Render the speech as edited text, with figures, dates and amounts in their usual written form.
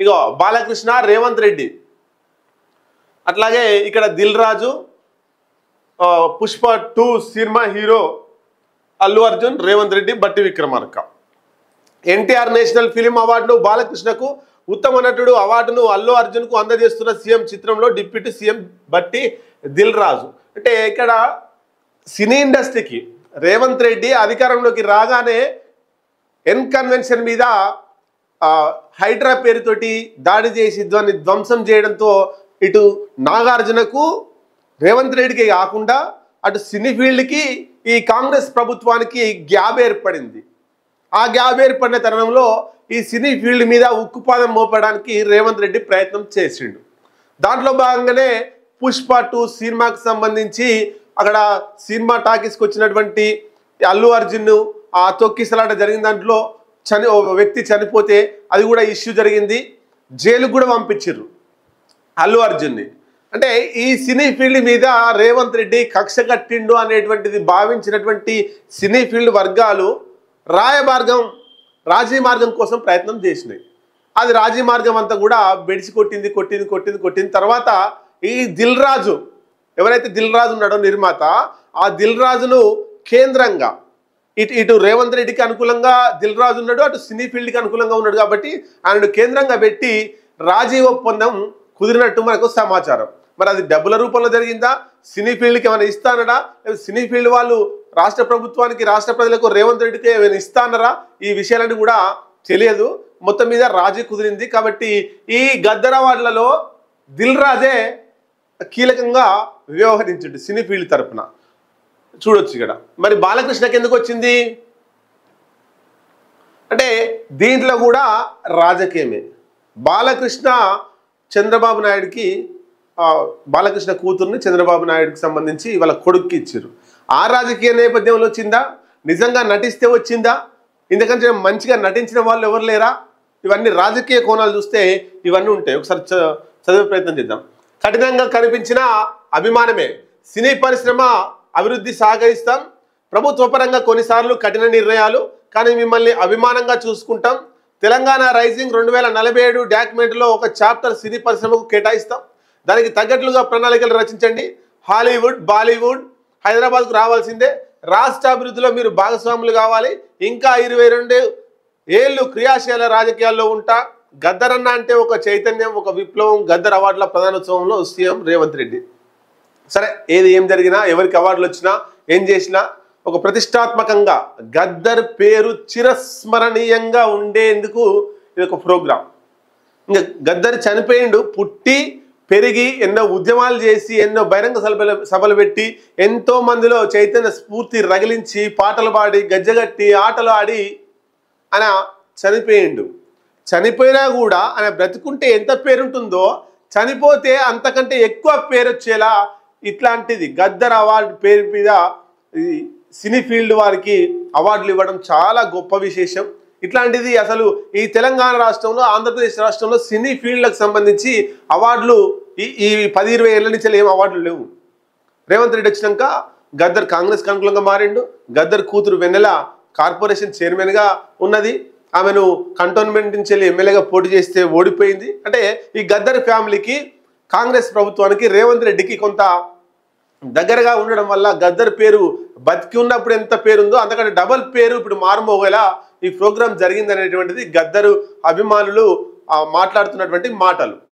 ఇగో బాలకృష్ణ, రేవంత్ రెడ్డి, అట్లాగే ఇక్కడ Dil Raju, Pushpa 2 cinema hero Allu Arjun, Revanth Reddy, బట్టి విక్రమార్క. ఎన్టీఆర్ నేషనల్ ఫిలిం అవార్డును బాలకృష్ణకు, ఉత్తమ నటుడు అవార్డును అల్లు అర్జున్కు అందజేస్తున్న సీఎం చిత్రంలో డిప్యూటీ సీఎం బట్టి దిల్ రాజు. అంటే ఇక్కడ సినీ ఇండస్ట్రీకి రేవంత్ రెడ్డి అధికారంలోకి రాగానే ఎన్ కన్వెన్షన్ మీద హైడ్రా పేరుతోటి దాడి చేసి దాన్ని ధ్వంసం చేయడంతో ఇటు నాగార్జునకు, రేవంత్ రెడ్డికి కాకుండా అటు సినీ ఫీల్డ్కి ఈ కాంగ్రెస్ ప్రభుత్వానికి గ్యాప్ ఏర్పడింది. ఆ గ్యాప్ ఏర్పడిన తరుణంలో ఈ సినీ ఫీల్డ్ మీద ఉక్కుపాదం మోపడానికి రేవంత్ రెడ్డి ప్రయత్నం చేసిండు. దాంట్లో భాగంగానే పుష్ప 2 సినిమాకి సంబంధించి అక్కడ సినిమా టాకీస్కి వచ్చినటువంటి అల్లు అర్జున్ ఆ తొక్కిసలాట జరిగిన దాంట్లో ఒక వ్యక్తి చనిపోతే అది కూడా ఇష్యూ జరిగింది. జైలుకు కూడా పంపించారు అల్లు అర్జున్ని. అంటే ఈ సినీ ఫీల్డ్ మీద రేవంత్ రెడ్డి కక్ష కట్టిండు అనేటువంటిది భావించినటువంటి సినీ ఫీల్డ్ వర్గాలు రాజీ మార్గం కోసం ప్రయత్నం చేసినాయి. అది రాజీ మార్గం అంతా కూడా బెడిసి కొట్టింది. తర్వాత ఈ దిల్ రాజు, ఎవరైతే దిల్ రాజు ఉన్నాడో నిర్మాత, ఆ దిల్ రాజును కేంద్రంగా ఇటు రేవంత్ రెడ్డికి అనుకూలంగా దిల్ రాజు ఉన్నాడు, అటు సినీ ఫీల్డ్కి అనుకూలంగా ఉన్నాడు కాబట్టి ఆయనను కేంద్రంగా పెట్టి రాజీ ఒప్పందం కుదిరినట్టు మనకు సమాచారం. మరి అది డబ్బుల రూపంలో జరిగిందా, సినీ ఫీల్డ్కి ఏమైనా ఇస్తానరా, సినీ ఫీల్డ్ వాళ్ళు రాష్ట్ర ప్రభుత్వానికి, రాష్ట్ర ప్రజలకు రేవంత్ రెడ్డికి ఏమైనా ఇస్తానరా, ఈ విషయాలన్నీ కూడా తెలియదు. మొత్తం మీద రాజీ కుదిరింది. కాబట్టి ఈ గద్దర్ అవార్డులలో దిల్ రాజే కీలకంగా వ్యవహరించిండు సినీ ఫీల్డ్ తరఫున. చూడొచ్చు ఇక్కడ. మరి బాలకృష్ణకి ఎందుకు వచ్చింది అంటే దీంట్లో కూడా రాజకీయమే. బాలకృష్ణ చంద్రబాబు నాయుడుకి, బాలకృష్ణ కూతుర్ని చంద్రబాబు నాయుడుకి సంబంధించి వాళ్ళ కొడుక్కి ఇచ్చారు. ఆ రాజకీయ నేపథ్యంలో వచ్చిందా, నిజంగా నటిస్తే వచ్చిందా, ఎందుకంటే మంచిగా నటించిన వాళ్ళు ఎవరు లేరా, ఇవన్నీ రాజకీయ కోణాలు చూస్తే ఇవన్నీ ఉంటాయి. ఒకసారి చదివే ప్రయత్నం చేద్దాం. కఠినంగా కనిపించిన అభిమానమే, సినీ పరిశ్రమ అభివృద్ధి సహకరిస్తాం, ప్రభుత్వ పరంగా కొన్నిసార్లు కఠిన నిర్ణయాలు, కానీ మిమ్మల్ని అభిమానంగా చూసుకుంటాం. తెలంగాణ రైజింగ్ 2047 డాక్యుమెంట్లో ఒక చాప్టర్ సినీ పరిశ్రమకు కేటాయిస్తాం. దానికి తగ్గట్లుగా ప్రణాళికలు రచించండి. హాలీవుడ్, బాలీవుడ్ హైదరాబాద్కు రావాల్సిందే. రాష్ట్ర అభివృద్ధిలో మీరు భాగస్వాములు కావాలి. ఇంకా 22 ఏళ్ళు క్రియాశీల రాజకీయాల్లో ఉంటా. గద్దర్ అన్న అంటే ఒక చైతన్యం, ఒక విప్లవం. గద్దర్ అవార్డుల ప్రధానోత్సవంలో సీఎం రేవంత్ రెడ్డి. సరే, ఏం జరిగినా, ఎవరికి అవార్డులు వచ్చినా, ఏం చేసినా ఒక ప్రతిష్టాత్మకంగా గద్దర్ పేరు చిరస్మరణీయంగా ఉండేందుకు ఇది ఒక ప్రోగ్రాం. ఇంకా గద్దర్ చనిపోయిండు, పుట్టి పెరిగి ఎన్నో ఉద్యమాలు చేసి ఎన్నో బహిరంగ సభలు పెట్టి ఎంతో మందిలో చైతన్య స్ఫూర్తి రగిలించి పాటలు పాడి గజ్జగట్టి ఆటలు ఆడి ఆయన చనిపోయిండు. చనిపోయినా కూడా ఆయన బ్రతుకుంటే ఎంత పేరుంటుందో చనిపోతే అంతకంటే ఎక్కువ పేరు వచ్చేలా ఇట్లాంటిది గద్దర్ అవార్డు పేరు మీద సినీ ఫీల్డ్ వారికి అవార్డులు ఇవ్వడం చాలా గొప్ప విశేషం. ఇట్లాంటిది అసలు ఈ తెలంగాణ రాష్ట్రంలో, ఆంధ్రప్రదేశ్ రాష్ట్రంలో సినీ ఫీల్డ్లకు సంబంధించి అవార్డులు ఈ 10-20 ఏళ్ళ నుంచి ఏం అవార్డులు లేవు. రేవంత్ రెడ్డి వచ్చినాక గద్దర్ కాంగ్రెస్కి అనుకూలంగా మారిండు. గద్దర్ కూతురు వెన్నెల కార్పొరేషన్ చైర్మన్గా ఉన్నది. ఆమెను కంటోన్మెంట్ నుంచి వెళ్ళి ఎమ్మెల్యేగా పోటీ చేస్తే ఓడిపోయింది. అంటే ఈ గద్దర్ ఫ్యామిలీకి, కాంగ్రెస్ ప్రభుత్వానికి, రేవంత్ రెడ్డికి కొంత దగ్గరగా ఉండడం వల్ల గద్దర్ పేరు బతికి ఉన్నప్పుడు ఎంత పేరుందో అంతకంటే డబల్ పేరు ఇప్పుడు మారుమోగేలా ఈ ప్రోగ్రాం జరిగింది అనేటువంటిది గద్దరు అభిమానులు మాట్లాడుతున్నటువంటి మాటలు.